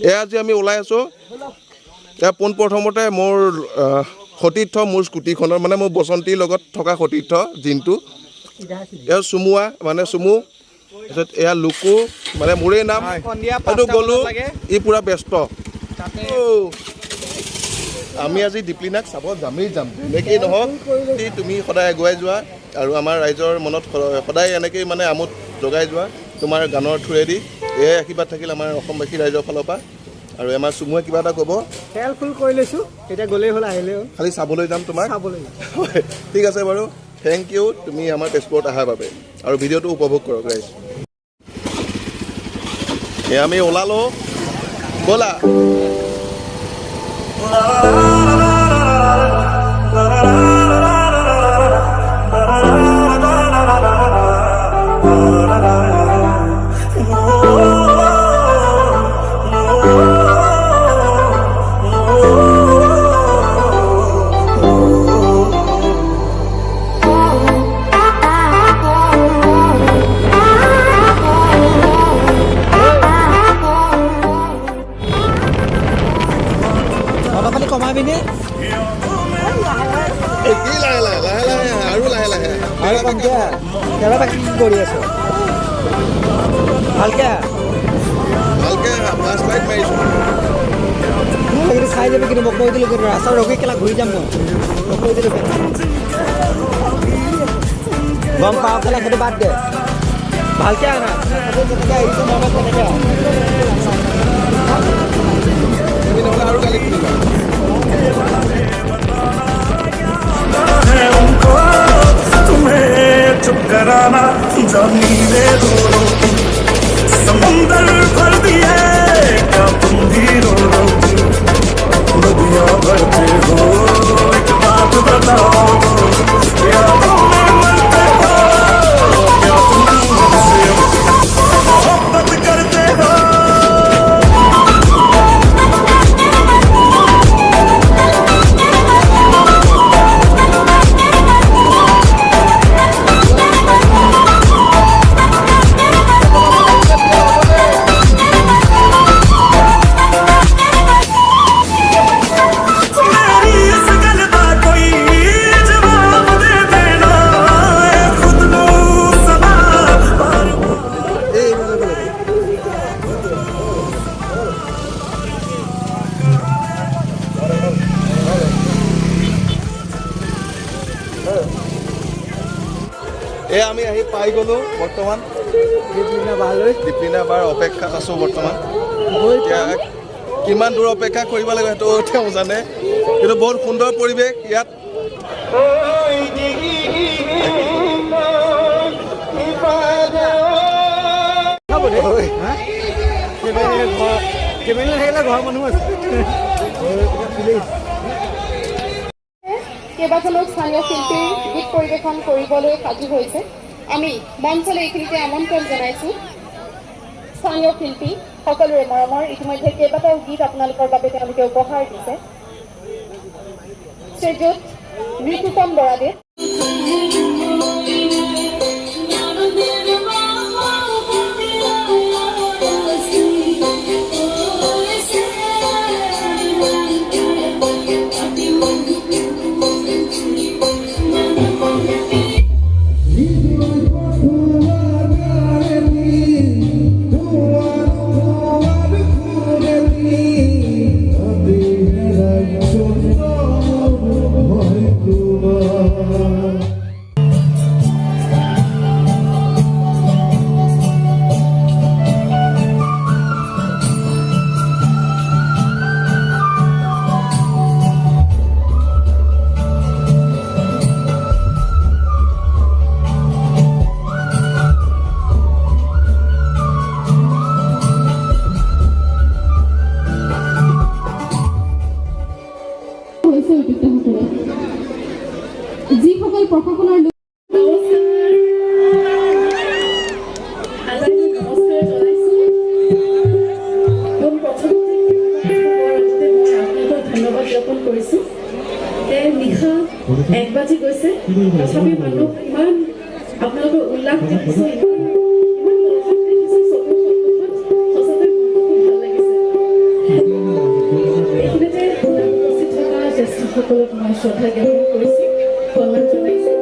এয়া আজি আমি ওলাই আছোঁ এয়া পোনপ্ৰথমতে মোৰ সতীৰ্থ মোৰ স্কুটিখনৰ মানে মোৰ বসন্তীৰ লগত থকা সতীৰ্থ জিনটো এয়া চুমুৱা মানে চুমু তাৰপিছত এয়া লুকু মানে মোৰেই নাম এইটো গ'লোঁ ই পূৰা ব্যস্ত আমি আজি দীপলিনাক চাব যামেই যাম এনেকেই নহওক তুমি সদায় আগুৱাই যোৱা আৰু আমাৰ ৰাইজৰ মনত সদায় এনেকেই মানে আমোদ জগাই যোৱা তোমাৰ গানৰ থ্ৰুৱেদি এয়াই আশীৰ্বাদ থাকিল আমাৰ অসমবাসী ৰাইজৰ ফালৰ পৰা আৰু আমাৰ চুমুৱে কিবা এটা ক'ব খেল ফুল কৰি লৈছোঁ এতিয়া গ'লেই হ'ল আহিলেই হ'ল খালি চাবলৈ যাম তোমাক চাবলৈ ঠিক আছে বাৰু থেংক ইউ তুমি আমাৰ তেজপুৰত অহাৰ বাবে আৰু ভিডিঅ'টো উপভোগ কৰক ৰাইজ এয়া আমি ওলালোঁ ব'লা কমাবিনে কি লাহে লাহে লাহে লাহে আৰু লাহে লাহে আৰু কমকৈ কেইবাটা কি কৰি আছ ভালকৈ ভালকৈ ফাৰ্ষ্ট লাইট মাৰিছোঁ কিন্তু চাই যাবি কিন্তু মই কৈ দিলোঁ কিন্তু ৰাস্তা ৰখি কেলা ঘূৰি যাম মই কৈ দিলোঁ গম পাওঁ কেলা সেইটো বাদ দে ভালকৈ আনা যেনেকৈ আহিছে মনত তেনেকৈ তুমি নহ'লে আৰু গালি শুনিবা तुम्हें चुप कराना जानी रे रो रो समुंदर भर दिए क्या तुम भी रो रो नदियाँ भरते हो एक बात बताओ क्या तुम मरते हो क्या तुम मुझसे मोहब्बत करते हो এয়া আমি আহি পাই গ'লোঁ বৰ্তমান দীপলিনা বাৰ অপেক্ষাত আছোঁ বৰ্তমান এতিয়া কিমান দূৰ অপেক্ষা কৰিব লাগিব সেইটো তেওঁ জানে কিন্তু বহুত সুন্দৰ পৰিৱেশ ইয়াত ঘৰৰ মানুহ আছে কেইবাজনো স্থানীয় শিল্পীৰ গীত পৰিৱেশন কৰিবলৈ সাজু হৈছে আমি মঞ্চলৈ এইখিনিতে আমন্ত্ৰণ জনাইছোঁ স্থানীয় শিল্পী সকলোৰে মৰমৰ ইতিমধ্যে কেইবাটাও গীত আপোনালোকৰ বাবে তেওঁলোকে উপহাৰ দিছে শ্ৰীযুত ঋতুপম বৰাদেৱ যিসকল প্ৰশাসনৰ ধন্যবাদ জ্ঞাপন কৰিছোঁ নিশা 1 বাজি গৈছে তথাপি মানুহ ইমান আপোনালোকৰ উল্লাস দেখিছোঁ ইমান সকলক মই শ্ৰদ্ধা জ্ঞাপন কৰিছোঁ, সন্মান জনাইছোঁ।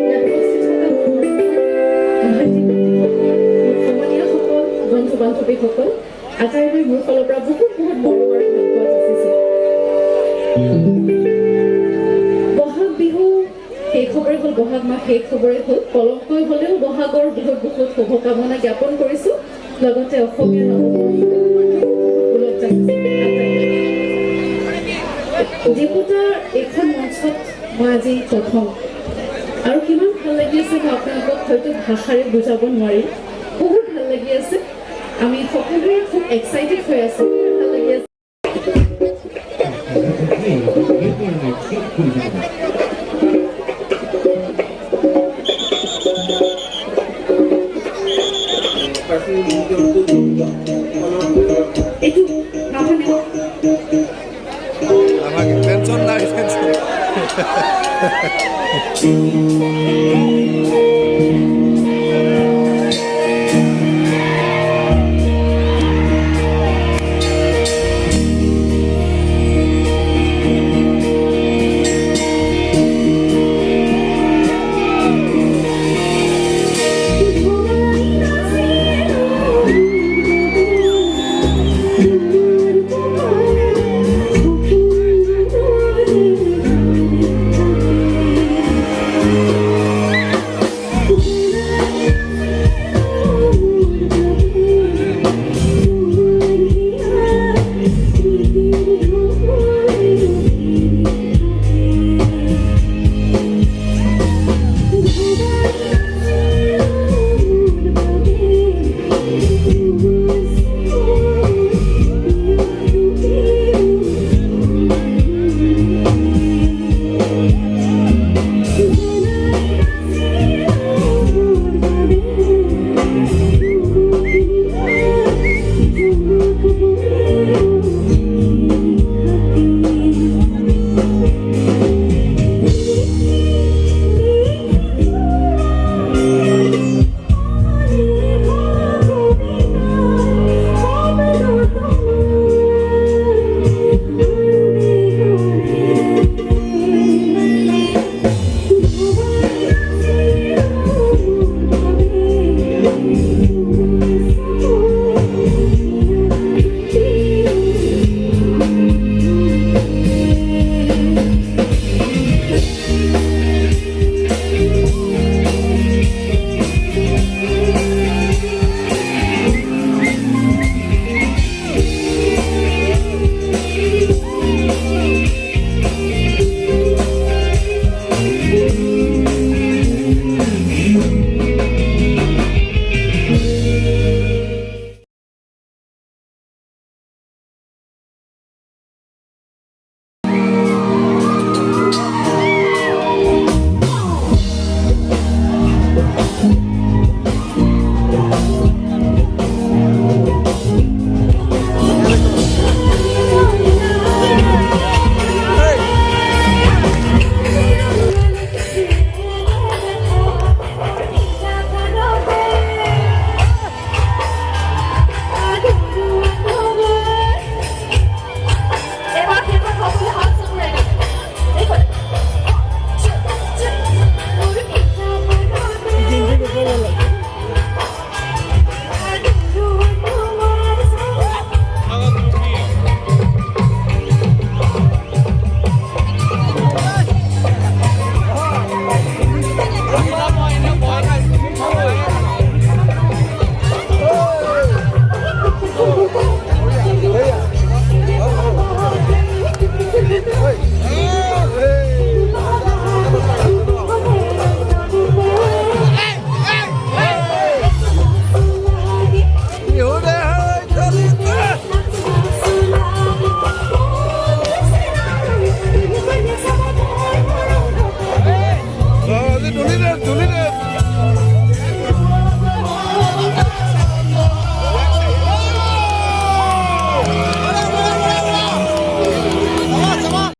ইয়াত উপস্থিত থকা সমনীয়াসকল, বন্ধু বান্ধৱীসকল, আটাইবোৰ মোৰ ফালৰ পৰা বহুত বহুত মৰম আৰু ভালপোৱা যাচিছোঁ। বহাগ বিহু শেষ হ'বৰে হ'ল, বহাগ মাহ শেষ হ'বৰে হ'ল। পলমকৈ হ'লেও বহাগৰ বহুত বহুত শুভকামনা জ্ঞাপন কৰিছোঁ। লগতে অসমীয়া নৱবৰ্ষক যাচিছোঁ। যিকোটাৰ এইখন মঞ্চত মই আজি প্ৰথম, আৰু কিমান ভাল লাগি আছে মই আপোনালোকক হয়তো ভাষাৰে বুজাব নোৱাৰিম। বহুত ভাল লাগি আছে, আমি সকলোৱে খুব এক্সাইটেড হৈ আছোঁ, ভাল লাগি আছে। এইটো নাভাঙিব। টেনশ্যন নাই, টেনশ্যন